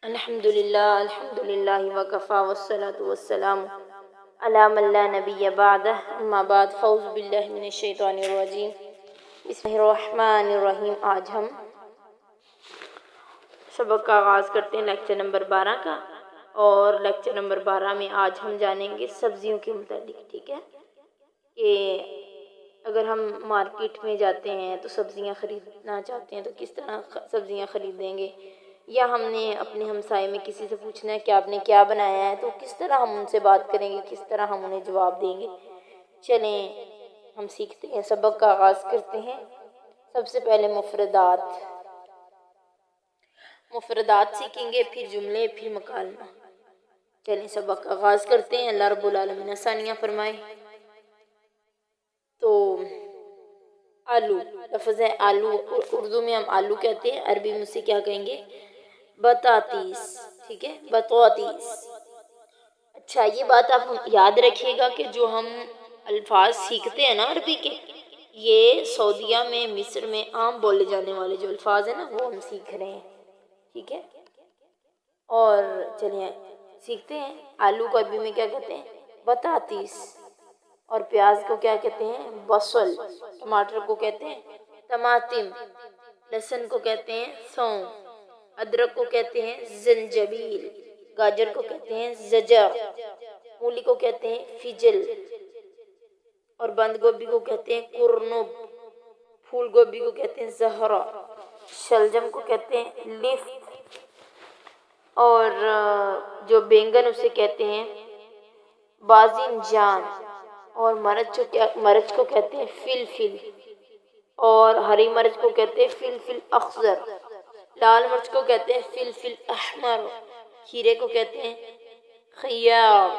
الحمدللہ وکفا والصلاة والسلام علی من لا نبی بعدہ اما بعد فاعوذ باللہ من الشیطان الرجیم بسم اللہ الرحمن الرحیم۔ آج ہم سبق کا آغاز کرتے ہیں لیکچر نمبر 12 کا، اور لیکچر نمبر 12 میں آج ہم جانیں گے سبزیوں کے متعلق۔ ٹھیک ہے کہ اگر ہم مارکیٹ میں جاتے ہیں تو سبزیاں خریدنا چاہتے ہیں تو کس طرح سبزیاں خریدیں گے، یا ہم نے اپنے ہمسائے میں کسی سے پوچھنا ہے کہ آپ نے کیا بنایا ہے تو کس طرح ہم ان سے بات کریں گے، کس طرح ہم انہیں جواب دیں گے۔ چلیں ہم سیکھتے ہیں، سبق کا آغاز کرتے ہیں۔ سب سے پہلے مفردات سیکھیں گے، پھر جملے، پھر مکالمہ۔ چلیں سبق کا آغاز کرتے ہیں۔ اللہ رب العالمین آسانیاں فرمائے۔ تو آلو، لفظ ہے آلو، اردو میں ہم آلو کہتے ہیں، عربی میں اسے کیا کہیں گے؟ بطاطیس۔ ٹھیک ہے، بطاطیس۔ اچھا، یہ بات آپ یاد رکھیے گا کہ جو ہم الفاظ سیکھتے ہیں نا عربی کے، یہ سعودیہ میں، مصر میں عام بولے جانے والے جو الفاظ ہیں نا وہ ہم سیکھ رہے ہیں۔ ٹھیک ہے، اور چلیے سیکھتے ہیں۔ آلو کو عربی میں کیا کہتے ہیں؟ بطاطیس۔ اور پیاز کو کیا کہتے ہیں؟ بصل۔ ٹماٹر کو کہتے ہیں طماطم۔ لہسن کو کہتے ہیں ثوم۔ ادرک کو کہتے ہیں زنجبیل۔ گاجر کو کہتے ہیں زجر۔ مولی کو کہتے ہیں فجل۔ اور بند گوبھی کو کہتے ہیں قرنب۔ پھول گوبھی کو کہتے ہیں زہرا۔ شلجم کو کہتے ہیں لفت۔ اور جو بینگن اسے کہتے ہیں باذنجان۔ اور مرچ کو کہتے ہیں فلفل۔ اور ہری مرچ کو کہتے ہیں فلفل اخضر۔ لال مرچ کو کہتے ہیں فلفل احمر۔ کھیرے کو کہتے ہیں خیار۔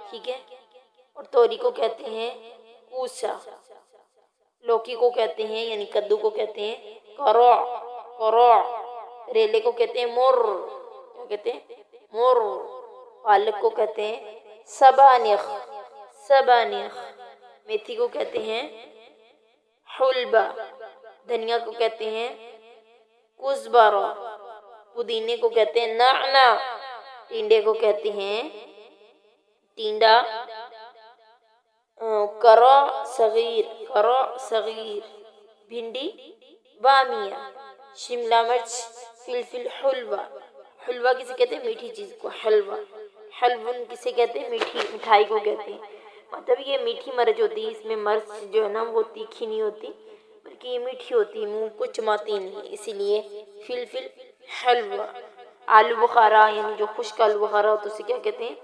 ٹھیک ہے، اور توری کو کہتے ہیں کوسا۔ لوکی کو کہتے ہیں یعنی کدو کو کہتے ہیں قرع۔ کریلے کو کہتے ہیں مر۔ کیا کہتے ہیں؟ مر۔ پالک کو کہتے ہیں سبانخ۔ میتھی کو کہتے ہیں حلبہ۔ دھنیا کو کہتے ہیں کزبرہ۔ پودینے کو کہتے ہیں نعنا۔ ٹینڈے کو کہتے ہیں ٹینڈا۔ کرع صغیر۔ بھنڈی بامیہ۔ شملہ مرچ فلفل حلوہ۔ حلوہ کسے کہتے ہیں؟ میٹھی چیز کو حلوہ۔ حلون کسے کہتے ہیں؟ مٹھائی کو کہتے ہیں۔ مطلب یہ میٹھی مرچ ہوتی ہے، اس میں مرچ جو ہے نا وہ تیکھی نہیں ہوتی بلکہ یہ میٹھی ہوتی ہے، منہ کو چماتی نہیں، اسی لیے فلفل حلوہ۔ آلو بخارا یعنی جو خشک آلو بخارا ہوتا ہے اسے کیا کہتے ہیں؟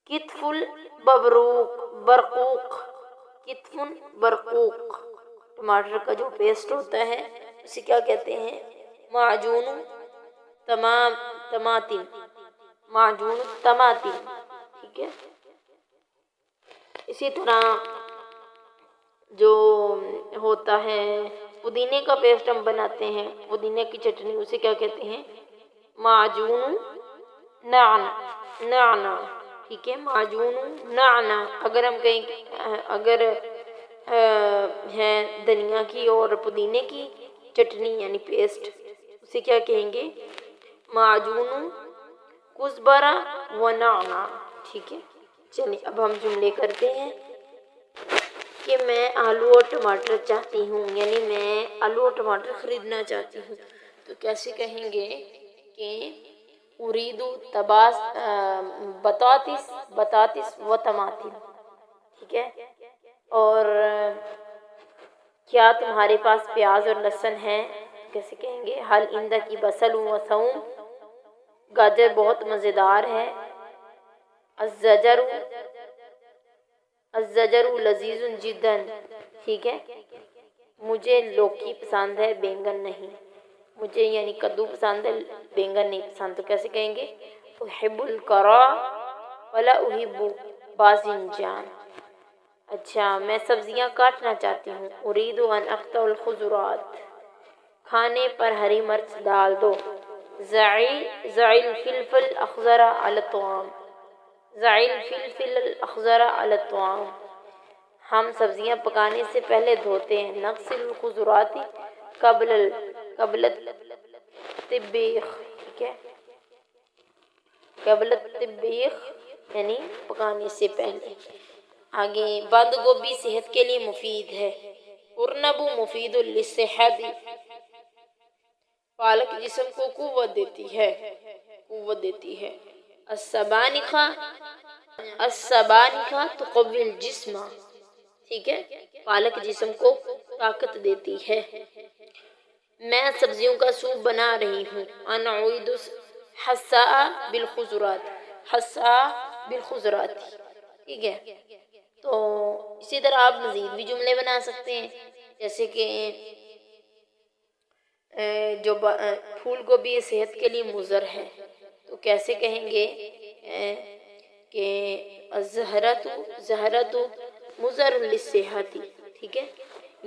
کتف برقوق۔ ٹماٹر کا جو پیسٹ ہوتا ہے اسے کیا کہتے ہیں؟ معجون طماطم۔ ٹھیک ہے، اسی طرح جو ہوتا ہے پودینے کا پیسٹ ہم بناتے ہیں، پودینے کی چٹنی، اسے کیا کہتے ہیں؟ معجون نعنا۔ ٹھیک ہے، معجون نعنا۔ اگر ہم کہیں اگر ہے دھنیا کی اور پودینے کی چٹنی یعنی پیسٹ، اسے کیا کہیں گے؟ معجون کزبرہ و نعنا۔ ٹھیک ہے، چلیے اب ہم جملے کرتے ہیں کہ میں آلو اور ٹماٹر چاہتی ہوں، یعنی میں آلو اور ٹماٹر خریدنا چاہتی ہوں، تو کیسے کہیں گے کہ اریدو بطاطس و طماطم۔ ٹھیک ہے، اور کیا تمہارے پاس پیاز اور لہسن ہے؟ کیسے کہیں گے؟ حل عندک بصل و ثوم۔ گاجر بہت مزیدار ہے۔ الزجر لذیذ جدا۔ ٹھیک ہے، مجھے لوکی پسند ہے، بینگن نہیں۔ مجھے یعنی کدو پسند ہے، بینگن نہیں پسند، تو کیسے کہیں گے؟ احب القرع ولا احب باذنجان۔ اچھا، میں سبزیاں کاٹنا چاہتی ہوں، اريد ان اقطع الخضروات۔ کھانے پر ہری مرچ ڈال دو۔ ضع الفلفل الاخضر على الطعام۔ ہم سبزیاں پکانے سے پہلے دھوتے ہیں۔ نغسل الخضروات قبل الطبیخ، ٹھیک ہے، قبل الطبیخ یعنی پکانے سے پہلے۔ آگے بند گوبھی صحت کے لیے مفید ہے۔ قرنب مفید للصحت، پالک جسم کو قوت دیتی ہے، قوت دیتی ہے۔ السبانخ تقوی الجسم، ٹھیک ہے، پالک جسم کو طاقت دیتی ہے۔ میں سبزیوں کا سوپ بنا رہی ہوں۔ انا اعید حساء بالخضروات، حساء بالخضروات، ٹھیک ہے۔ تو اسی طرح آپ مزید بھی جملے بنا سکتے ہیں، جیسے کہ جو پھول گوبھی صحت کے لیے مضر ہے، تو کیسے کہیں گے کہ زہرت مضر للصحت، ٹھیک ہے،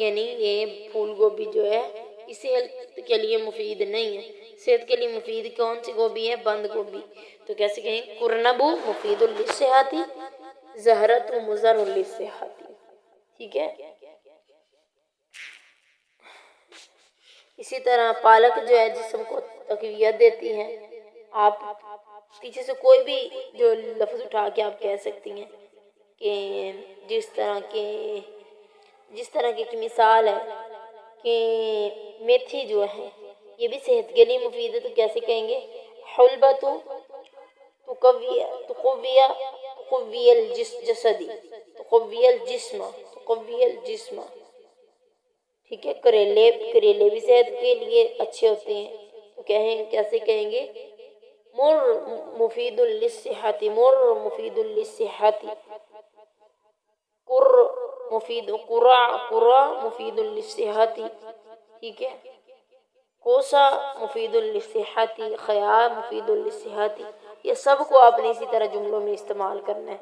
یعنی یہ پھول گوبھی جو ہے یہ صحت کے لیے مفید نہیں ہے۔ صحت کے لیے مفید کون سی گوبھی ہے؟ بند گوبھی۔ تو کیسے کہیں؟ قرنب مفید للصحت، زہرت مضر للصحت، ٹھیک ہے۔ اسی طرح پالک جو ہے جسم کو تقویت دیتی ہے۔ آپ پیچھے سے کوئی بھی جو لفظ اٹھا کے آپ کہہ سکتی ہیں کہ جس طرح کی مثال ہے کہ میتھی جو ہے یہ بھی صحت کے لیے مفید ہے، تو کیسے کہیں گے؟ حلبۃ تقوی الجسم، ٹھیک ہے۔ کریلے بھی صحت کے لیے اچھے ہوتے ہیں، تو کیسے کہیں گے؟ مر مفید للصحت، مر مفید للصحت، قرع مفید للصحت، ٹھیک ہے۔ کوسا مفید للصحت، خیار مفید للصحت، یہ سب کو آپ نے اسی طرح جملوں میں استعمال کرنا ہے۔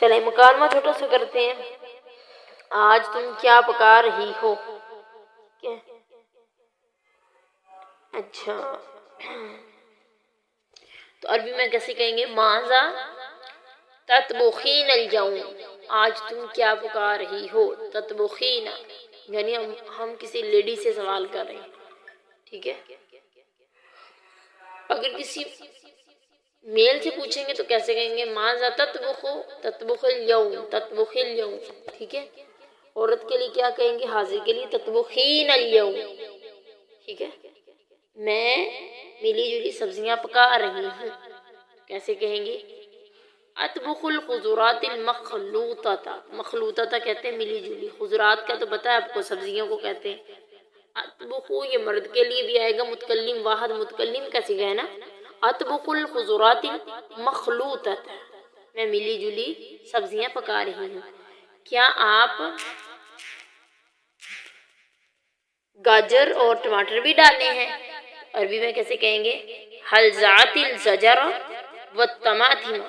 چلیں مکالمہ چھوٹا سا کرتے ہیں۔ آج تم کیا پکا رہی ہو؟ اچھا، تو عربی میں کیسے کہیں گے؟ ماذا تطبخین اليوم، آج تم کیا پکا رہی ہو؟ تطبخین یعنی ہم کسی لیڈی سے سوال کر رہے ہیں، ٹھیک ہے۔ اگر کسی میل سے پوچھیں گے تو کیسے کہیں گے؟ ماذا تطبخ اليوم، تطبخ اليوم، ٹھیک ہے۔ عورت کے لیے کیا کہیں گے؟ حاضر کے لیے تطبخین اليوم، ٹھیک ہے۔ میں ملی جلی سبزیاں پکا رہی ہوں، کیسے کہیں گے؟ اطبخ الخضرات المخلوطۃ، مخلوطۃ کہتے ہیں ملی جلی، خضرات کا تو پتہ ہے آپ کو، سبزیوں کو کہتے ہیں۔ اطبخ یہ مرد کے لیے بھی آئے گا، متکلم واحد متکلم کا صیغہ ہے نا۔ اطبخ الخضرات المخلوطۃ، میں ملی جلی سبزیاں پکا رہی ہوں۔ کیا آپ گاجر اور ٹماٹر بھی ڈالے ہیں؟ عربی میں کیسے کہیں گے؟ حل زعت الزجر والطماطم،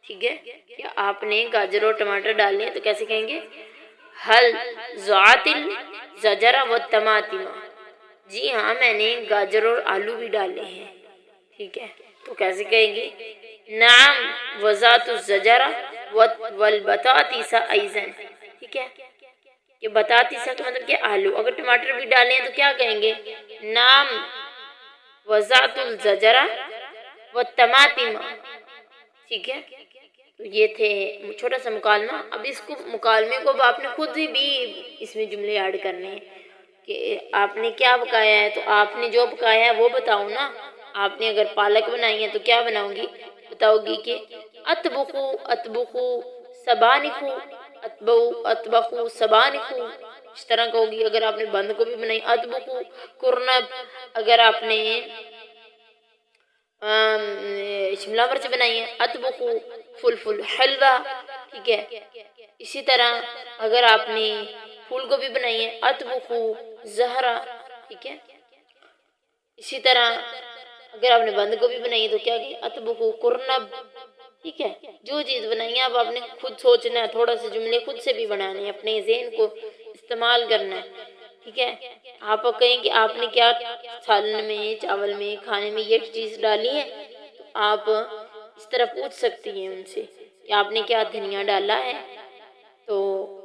ٹھیک ہے۔ کیا آپ نے گاجر اور ٹماٹر ڈالے ہیں؟ تو کیسے کہیں گے؟ حل زعت الزجر والطماطم، جی ہاں میں نے گاجر اور آلو بھی ڈالے ہیں، ٹھیک ہے۔ تو کیسے کہیں گے؟ نعم وذات الزجر والبطاطس ایضا، ٹھیک ہے۔ کہ بطاطس کا مطلب کیا؟ آلو۔ اگر ٹماٹر بھی ڈالیں تو کیا کہیں گے؟ نعم وذات الزجر والطماطم، ٹھیک ہے۔ تو یہ تھے چھوٹا سا مکالمہ۔ اب اس کو مکالمے کو آپ نے خود بھی اس میں جملے ایڈ کرنے ہیں کہ آپ نے کیا پکایا ہے، تو آپ نے جو پکایا ہے وہ بتاؤ نا۔ آپ نے اگر پالک بنائی ہے تو کیا بناؤں گی؟ بتاؤ گی کہ اطبخو سبانخو، اطبخو سبانخو، اس طرح کہو گی۔ اگر آپ نے بند گوبھی بنائی اطبخو قرنب، اگر آپ نے شملہ مرچ بنائی ہے اطبخو فلفل حلوہ، ٹھیک ہے۔ اسی طرح اگر آپ نے پھول گوبھی بنائی ہے اطبخو زہرا، ٹھیک ہے۔ اسی طرح اگر آپ نے بند گوبھی بنائی ہے تو کیا کہ اطبخو قرنب، ٹھیک ہے۔ جو چیز بنائی ہے اب آپ نے خود سوچنا ہے، تھوڑا سے جملے خود سے بھی بنانے ہیں، اپنے ذہن کو استعمال کرنا ہے، ٹھیک ہے۔ آپ کہیں کہ آپ نے کیا سالن میں، چاول میں، کھانے میں یہ چیز ڈالی ہے، تو آپ اس طرح پوچھ سکتی ہیں ان سے کہ آپ نے کیا دھنیا ڈالا ہے، تو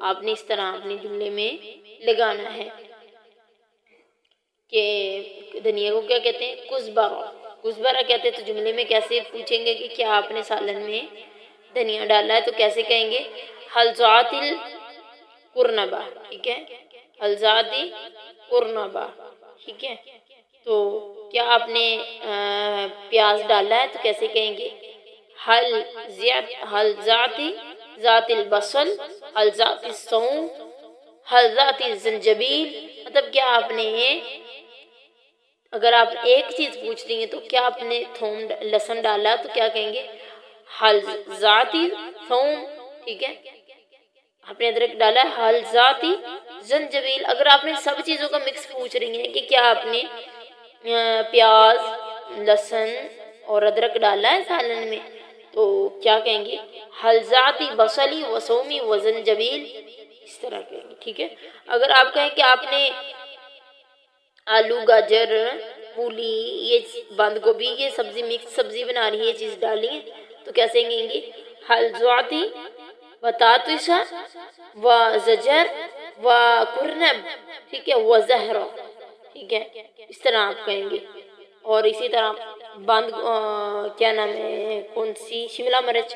آپ نے اس طرح اپنے جملے میں لگانا ہے۔ کہ دھنیا کو کیا کہتے ہیں؟ کزبرہ، کزبرہ کہتے ہیں. تو جملے میں کیسے پوچھیں گے کہ کیا آپ نے سالن میں دھنیا ڈالا ہے؟ تو کیسے کہیں گے؟ حل ذات القرنبہ. ٹھیک ہے، حل ذات القرنبہ. ٹھیک ہے، تو کیا آپ نے پیاز ڈالا ہے؟ تو کیسے کہیں گے؟ حل ذات البصل، حل ذات الثوم، حل ذات الزنجبیل. مطلب کیا آپ نے، اگر آپ ایک چیز پوچھ رہی ہیں تو کیا آپ نے تھوم لہسن ڈالا؟ تو کیا کہیں گے؟ حل ذاتی ثوم. ٹھیک ہے، آپ نے ادرک ڈالا ہے. حل ذاتی زنجبیل. اگر آپ نے سب چیزوں کا مکس پوچھ رہی ہیں کہ کیا آپ نے پیاز، لہسن اور ادرک ڈالا ہے سالن میں، تو کیا کہیں گے؟ حل ذاتی بصلی و ثومی و زنجبیل. اس طرح کہیں گے. ٹھیک ہے، اگر آپ کہیں کہ آپ نے آلو، گاجر، مولی، یہ بند گوبھی، یہ سبزی مکس سبزی بنا رہی ہے، یہ چیز ڈالی ہے، تو کیسے کہیں گے؟ حل ذاتی بطاطس و زجر و کرنب. ٹھیک ہے، و زہرہ. ٹھیک ہے، اس طرح آپ کہیں گے. اور اسی طرح بند کیا نام ہے، کون سی، شملہ مرچ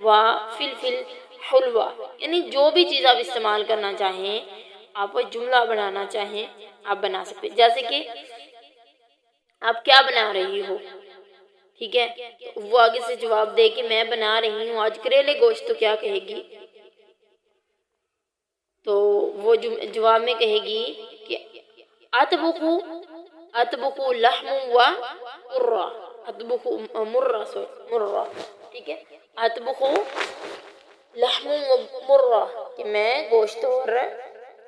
و فلفل حلوہ. یعنی جو بھی چیز آپ استعمال کرنا چاہیں، آپ جملہ بنانا چاہیں، آپ بنا سکتے. جیسے کہ آپ کیا بنا رہی ہو؟ ٹھیک ہے، وہ آگے سے جواب دے کہ میں بنا رہی ہوں آج کریلے گوشت. تو کیا کہے گی؟ تو وہ جواب میں کہے گی کہ اطبخو لحم و مرہ. اطبخو مرہ. ٹھیک ہے، اطبخو لحم و مرہ، کہ میں گوشت اور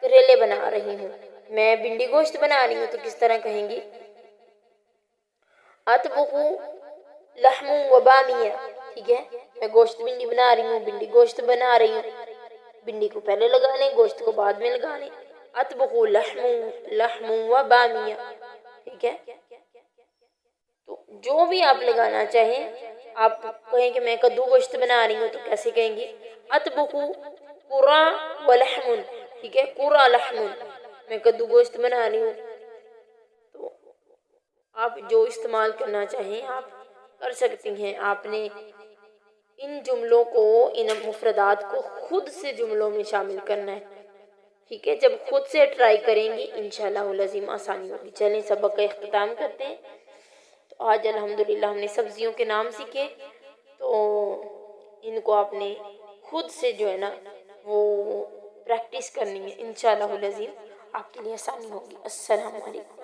کریلے بنا رہی ہوں. میں بھنڈی گوشت بنا رہی ہوں. تو کس طرح کہیں گی؟ اطبخو لحم و بامیہ. ٹھیک ہے، میں گوشت بھنڈی بنا رہی ہوں، بھنڈی گوشت بنا رہی ہوں. بھنڈی کو پہلے لگا لیں، گوشت کو بعد میں لگا لیں. اطبخو لحم و بامیہ. ٹھیک ہے، تو جو بھی آپ لگانا چاہیں، آپ کہیں کہ میں کدو گوشت بنا رہی ہوں، تو کیسے کہیں گی؟ اطبخو قرا و لحم. ٹھیک ہے، قرا لحم، میں کدو گوشت بنا رہی ہوں. تو آپ جو استعمال کرنا چاہیں آپ کر سکتی ہیں. آپ نے ان جملوں کو، ان مفردات کو خود سے جملوں میں شامل کرنا ہے. ٹھیک ہے، جب خود سے ٹرائی کریں گی انشاءاللہ العظیم آسانی ہوگی. چلیں سبق کا اختتام کرتے ہیں. تو آج الحمدللہ ہم نے سبزیوں کے نام سیکھے. تو ان کو آپ نے خود سے جو ہے نا وہ پریکٹس کرنی ہے. انشاءاللہ العظیم آپ کے لیے آسانی ہوگی. السلام علیکم.